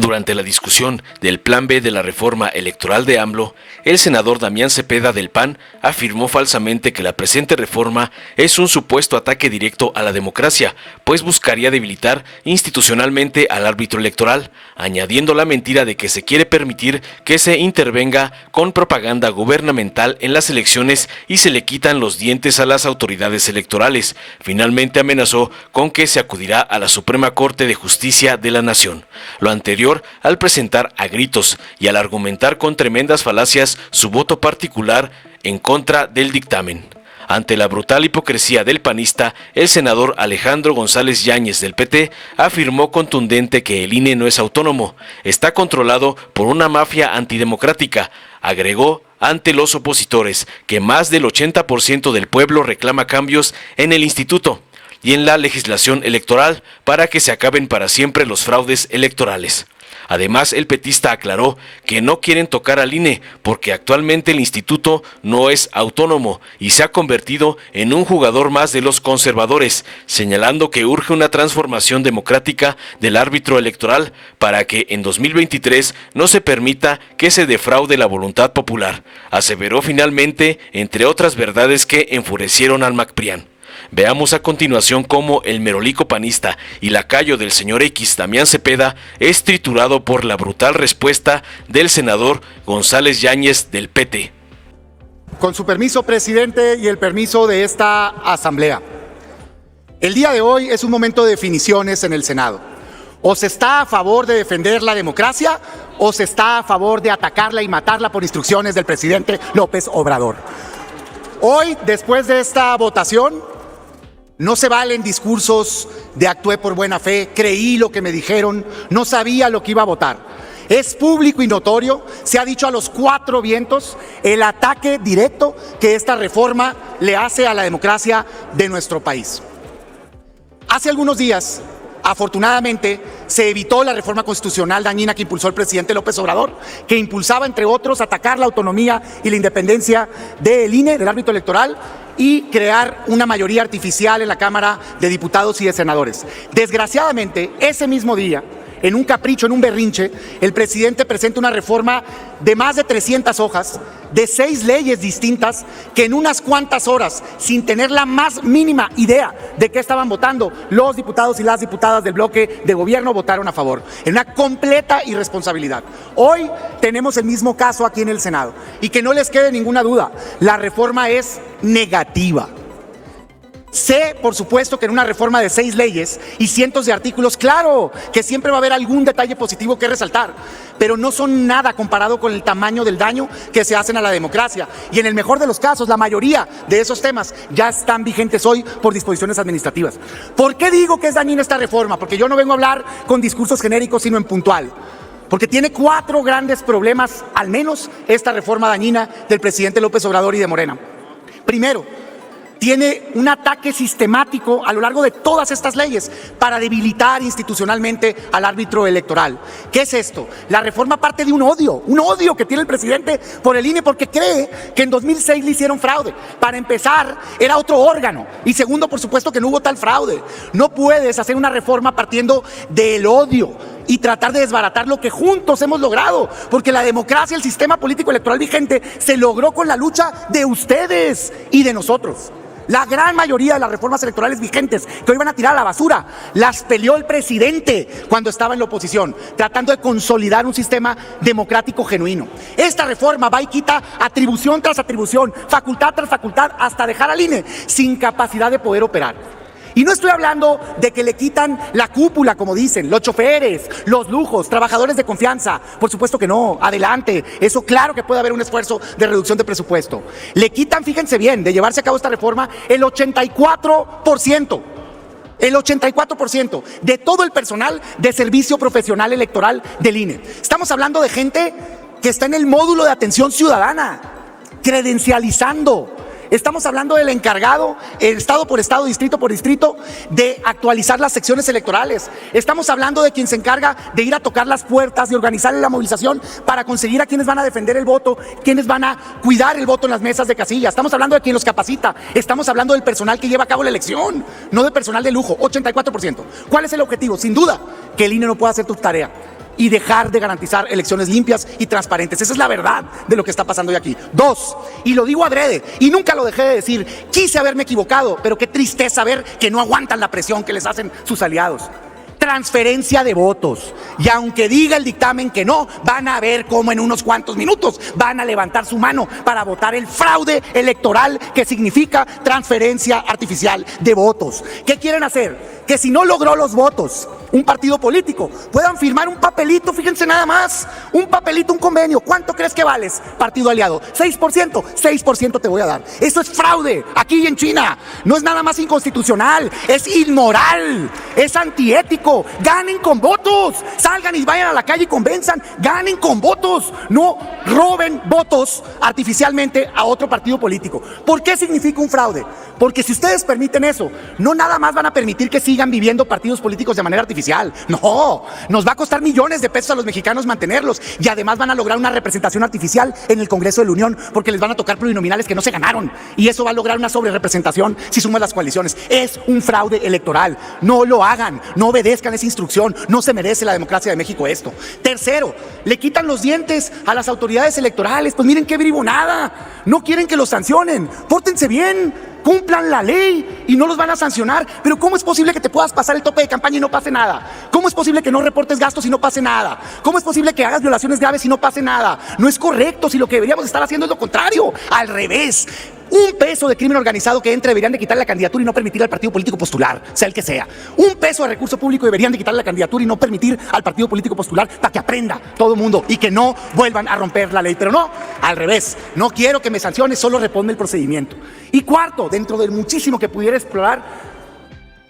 Durante la discusión del Plan B de la reforma electoral de AMLO, el senador Damián Cepeda del PAN afirmó falsamente que la presente reforma es un supuesto ataque directo a la democracia, pues buscaría debilitar institucionalmente al árbitro electoral, añadiendo la mentira de que se quiere permitir que se intervenga con propaganda gubernamental en las elecciones y se le quitan los dientes a las autoridades electorales. Finalmente amenazó con que se acudirá a la Suprema Corte de Justicia de la Nación. Lo anterior al presentar a gritos y al argumentar con tremendas falacias su voto particular en contra del dictamen. Ante la brutal hipocresía del panista, el senador Alejandro González Yáñez del PT afirmó contundente que el INE no es autónomo, está controlado por una mafia antidemocrática. Agregó ante los opositores que más del 80% del pueblo reclama cambios en el instituto y en la legislación electoral para que se acaben para siempre los fraudes electorales. Además, el petista aclaró que no quieren tocar al INE porque actualmente el instituto no es autónomo y se ha convertido en un jugador más de los conservadores, señalando que urge una transformación democrática del árbitro electoral para que en 2023 no se permita que se defraude la voluntad popular. Aseveró finalmente, entre otras verdades que enfurecieron al MacPrián. Veamos a continuación cómo el merolico panista y lacayo del señor X, Damián Cepeda, es triturado por la brutal respuesta del senador González Yáñez del PT. Con su permiso, presidente, y el permiso de esta asamblea. El día de hoy es un momento de definiciones en el Senado. O se está a favor de defender la democracia o se está a favor de atacarla y matarla por instrucciones del presidente López Obrador. Hoy, después de esta votación, no se valen discursos de actué por buena fe, creí lo que me dijeron, no sabía lo que iba a votar. Es público y notorio, se ha dicho a los cuatro vientos, el ataque directo que esta reforma le hace a la democracia de nuestro país. Hace algunos días, afortunadamente, se evitó la reforma constitucional dañina que impulsó el presidente López Obrador, que impulsaba, entre otros, atacar la autonomía y la independencia del INE, del árbitro electoral, y crear una mayoría artificial en la Cámara de Diputados y de Senadores. Desgraciadamente, ese mismo día, en un capricho, en un berrinche, el presidente presenta una reforma de más de 300 hojas, de 6 leyes distintas, que en unas cuantas horas, sin tener la más mínima idea de qué estaban votando, los diputados y las diputadas del bloque de gobierno votaron a favor, en una completa irresponsabilidad. Hoy tenemos el mismo caso aquí en el Senado, y que no les quede ninguna duda, la reforma es negativa. Sé, por supuesto, que en una reforma de 6 leyes y cientos de artículos, claro que siempre va a haber algún detalle positivo que resaltar, pero no son nada comparado con el tamaño del daño que se hacen a la democracia. Y en el mejor de los casos, la mayoría de esos temas ya están vigentes hoy por disposiciones administrativas. ¿Por qué digo que es dañina esta reforma? Porque yo no vengo a hablar con discursos genéricos, sino en puntual. Porque tiene 4 grandes problemas, al menos esta reforma dañina del presidente López Obrador y de Morena. Primero, tiene un ataque sistemático a lo largo de todas estas leyes para debilitar institucionalmente al árbitro electoral. ¿Qué es esto? La reforma parte de un odio que tiene el presidente por el INE porque cree que en 2006 le hicieron fraude. Para empezar, era otro órgano. Y segundo, por supuesto, que no hubo tal fraude. No puedes hacer una reforma partiendo del odio y tratar de desbaratar lo que juntos hemos logrado, porque la democracia, el sistema político electoral vigente, se logró con la lucha de ustedes y de nosotros. La gran mayoría de las reformas electorales vigentes que hoy van a tirar a la basura, las peleó el presidente cuando estaba en la oposición, tratando de consolidar un sistema democrático genuino. Esta reforma va y quita atribución tras atribución, facultad tras facultad, hasta dejar al INE sin capacidad de poder operar. Y no estoy hablando de que le quitan la cúpula, como dicen, los choferes, los lujos, trabajadores de confianza. Por supuesto que no, adelante. Eso claro que puede haber un esfuerzo de reducción de presupuesto. Le quitan, fíjense bien, de llevarse a cabo esta reforma, el 84%. El 84% de todo el personal de servicio profesional electoral del INE. Estamos hablando de gente que está en el módulo de atención ciudadana, credencializando. Estamos hablando del encargado, estado por estado, distrito por distrito, de actualizar las secciones electorales. Estamos hablando de quien se encarga de ir a tocar las puertas, de organizar la movilización para conseguir a quienes van a defender el voto, quienes van a cuidar el voto en las mesas de casilla. Estamos hablando de quien los capacita. Estamos hablando del personal que lleva a cabo la elección, no de personal de lujo, 84%. ¿Cuál es el objetivo? Sin duda, que el INE no pueda hacer tu tarea. y dejar de garantizar elecciones limpias y transparentes. Esa es la verdad de lo que está pasando hoy aquí. 2, y lo digo adrede, y nunca lo dejé de decir, quise haberme equivocado, pero qué tristeza ver que no aguantan la presión que les hacen sus aliados. Transferencia de votos. Y aunque diga el dictamen que no, van a ver cómo en unos cuantos minutos van a levantar su mano para votar el fraude electoral que significa transferencia artificial de votos. ¿Qué quieren hacer? Que si no logró los votos un partido político, puedan firmar un papelito, fíjense nada más, un papelito, un convenio. ¿Cuánto crees que vales, partido aliado? 6%, 6% te voy a dar. Eso es fraude, aquí y en China. No es nada más inconstitucional, es inmoral, es antiético. Ganen con votos, salgan y vayan a la calle y convenzan, ganen con votos, no roben votos artificialmente a otro partido político. ¿Por qué significa un fraude? Porque si ustedes permiten eso, no nada más van a permitir que sigan viviendo partidos políticos de manera artificial. No, nos va a costar millones de pesos a los mexicanos mantenerlos y además van a lograr una representación artificial en el Congreso de la Unión porque les van a tocar plurinominales que no se ganaron y eso va a lograr una sobrerepresentación si suman las coaliciones. Es un fraude electoral. No lo hagan, no obedezcan esa instrucción. No se merece la democracia de México esto. Tercero, le quitan los dientes a las autoridades electorales. Pues miren qué bribonada. No quieren que los sancionen. Pórtense bien. Cumplan la ley y no los van a sancionar. Pero ¿cómo es posible que te puedas pasar el tope de campaña y no pase nada? ¿Cómo es posible que no reportes gastos y no pase nada? ¿Cómo es posible que hagas violaciones graves y no pase nada? No es correcto, si lo que deberíamos estar haciendo es lo contrario, al revés. Un peso de crimen organizado que entre deberían de quitar la candidatura y no permitir al partido político postular, sea el que sea. Un peso de recurso público deberían de quitar la candidatura y no permitir al partido político postular para que aprenda todo el mundo y que no vuelvan a romper la ley. Pero no, al revés. No quiero que me sanciones, solo responde el procedimiento. Y cuarto, dentro del muchísimo que pudiera explorar,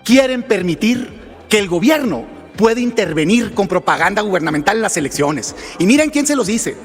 quieren permitir que el gobierno pueda intervenir con propaganda gubernamental en las elecciones. Y miren quién se los dice.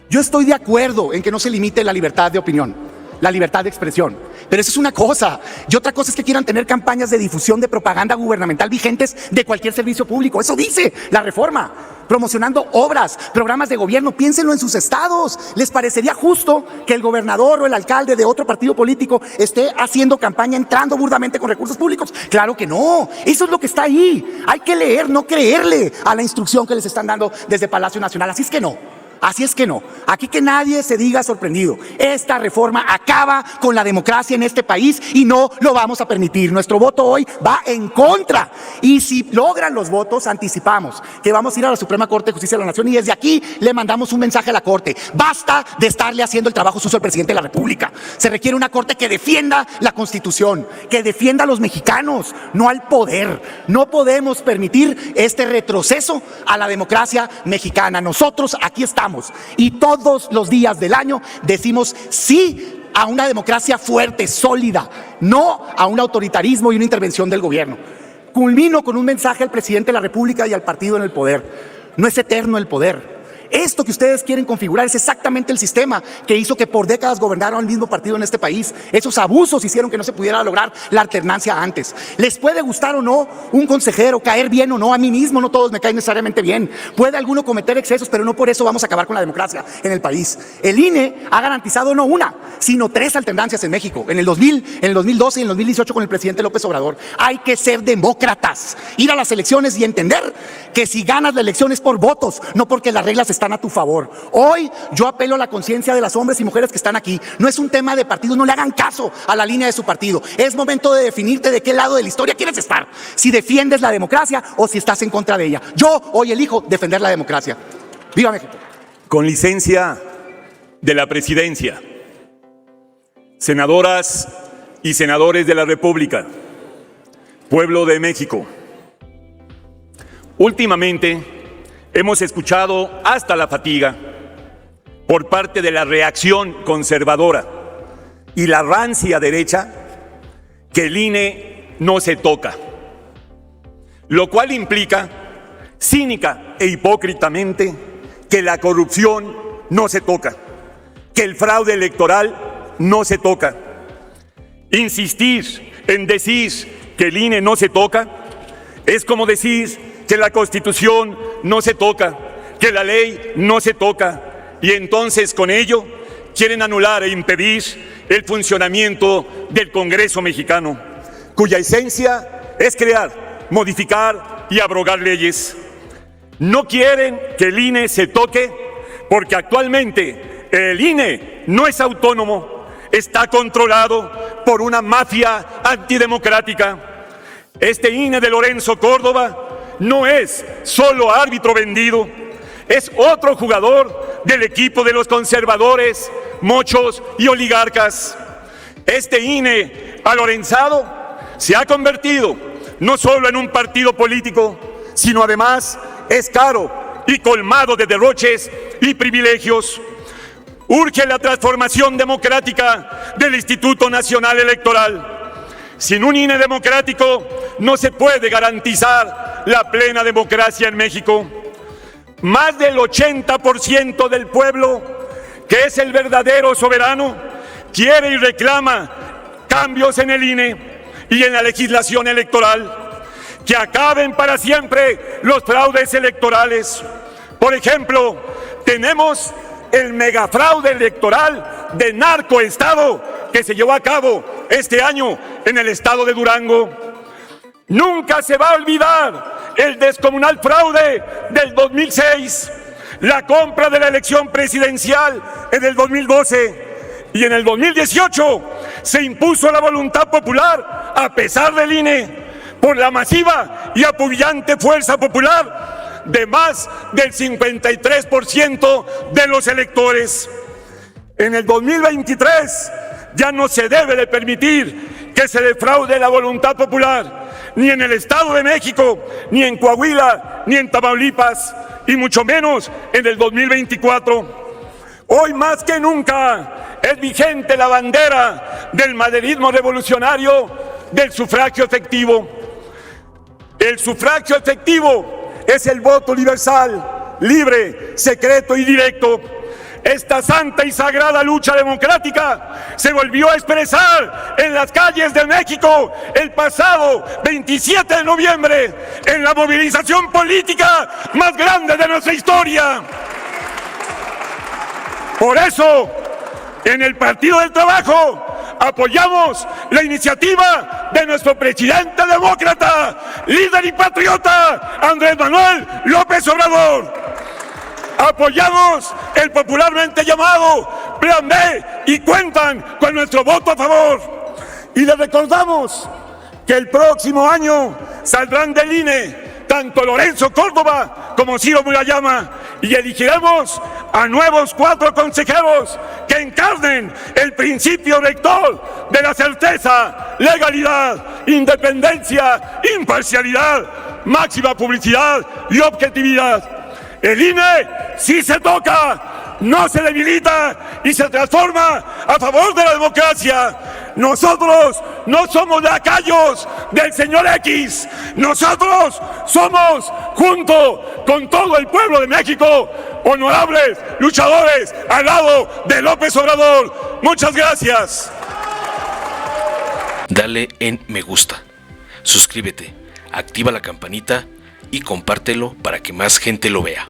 Yo estoy de acuerdo en que no se limite la libertad de opinión, la libertad de expresión, pero eso es una cosa, y otra cosa es que quieran tener campañas de difusión de propaganda gubernamental vigentes de cualquier servicio público. Eso dice la reforma, promocionando obras, programas de gobierno. Piénsenlo en sus estados. ¿Les parecería justo que el gobernador o el alcalde de otro partido político esté haciendo campaña entrando burdamente con recursos públicos? Claro que no, eso es lo que está ahí. Hay que leer, no creerle a la instrucción que les están dando desde Palacio Nacional. Así es que no. Así es que no, aquí que nadie se diga sorprendido. Esta reforma acaba con la democracia en este país y no lo vamos a permitir. Nuestro voto hoy va en contra. Y si logran los votos, anticipamos que vamos a ir a la Suprema Corte de Justicia de la Nación y desde aquí le mandamos un mensaje a la Corte. Basta de estarle haciendo el trabajo sucio al presidente de la República. Se requiere una Corte que defienda la Constitución, que defienda a los mexicanos, no al poder. No podemos permitir este retroceso a la democracia mexicana. Nosotros aquí estamos. Y todos los días del año decimos sí a una democracia fuerte, sólida, no a un autoritarismo y una intervención del gobierno. Culmino con un mensaje al presidente de la República y al partido en el poder. No es eterno el poder. Esto que ustedes quieren configurar es exactamente el sistema que hizo que por décadas gobernaron el mismo partido en este país. Esos abusos hicieron que no se pudiera lograr la alternancia antes. Les puede gustar o no un consejero, caer bien o no, a mí mismo no todos me caen necesariamente bien. Puede alguno cometer excesos, pero no por eso vamos a acabar con la democracia en el país. El INE ha garantizado no una, sino 3 alternancias en México. En el 2000, en el 2012 y en el 2018 con el presidente López Obrador. Hay que ser demócratas, ir a las elecciones y entender que si ganas la elección es por votos, no porque las reglas están a tu favor. Hoy yo apelo a la conciencia de los hombres y mujeres que están aquí. No es un tema de partidos, no le hagan caso a la línea de su partido. Es momento de definirte de qué lado de la historia quieres estar. Si defiendes la democracia o si estás en contra de ella. Yo hoy elijo defender la democracia. ¡Viva México! Con licencia de la presidencia, senadoras y senadores de la República, pueblo de México, últimamente hemos escuchado hasta la fatiga por parte de la reacción conservadora y la rancia derecha que el INE no se toca, lo cual implica cínica e hipócritamente que la corrupción no se toca, que el fraude electoral no se toca. Insistir en decir que el INE no se toca es como decir que la Constitución no se toca, que la ley no se toca, y entonces con ello quieren anular e impedir el funcionamiento del Congreso mexicano, cuya esencia es crear, modificar y abrogar leyes. No quieren que el INE se toque porque actualmente el INE no es autónomo, está controlado por una mafia antidemocrática. Este INE de Lorenzo Córdoba no es solo árbitro vendido, es otro jugador del equipo de los conservadores, mochos y oligarcas. Este INE alorenzado se ha convertido no solo en un partido político, sino además es caro y colmado de derroches y privilegios. Urge la transformación democrática del Instituto Nacional Electoral. Sin un INE democrático no se puede garantizar la plena democracia en México. Más del 80% del pueblo, que es el verdadero soberano, quiere y reclama cambios en el INE y en la legislación electoral, que acaben para siempre los fraudes electorales. Por ejemplo, tenemos el megafraude electoral de narcoestado que se llevó a cabo este año en el estado de Durango. Nunca se va a olvidar el descomunal fraude del 2006, la compra de la elección presidencial en el 2012 y en el 2018 se impuso la voluntad popular a pesar del INE por la masiva y apabullante fuerza popular de más del 53% de los electores. En el 2023 ya no se debe de permitir que se defraude la voluntad popular, ni en el Estado de México, ni en Coahuila, ni en Tamaulipas, y mucho menos en el 2024. Hoy más que nunca es vigente la bandera del maderismo revolucionario del sufragio efectivo. El sufragio efectivo es el voto universal, libre, secreto y directo. Esta santa y sagrada lucha democrática se volvió a expresar en las calles de México el pasado 27 de noviembre en la movilización política más grande de nuestra historia. Por eso, en el Partido del Trabajo apoyamos la iniciativa de nuestro presidente demócrata, líder y patriota, Andrés Manuel López Obrador. Apoyamos el popularmente llamado Plan B y cuentan con nuestro voto a favor. Y les recordamos que el próximo año saldrán del INE tanto Lorenzo Córdoba como Ciro Murayama y elegiremos a nuevos 4 consejeros que encarnen el principio rector de la certeza, legalidad, independencia, imparcialidad, máxima publicidad y objetividad. El INE sí se toca, no se debilita y se transforma a favor de la democracia. Nosotros no somos lacayos del señor X. Nosotros somos, junto con todo el pueblo de México, honorables luchadores al lado de López Obrador. Muchas gracias. Dale en me gusta, suscríbete, activa la campanita y compártelo para que más gente lo vea.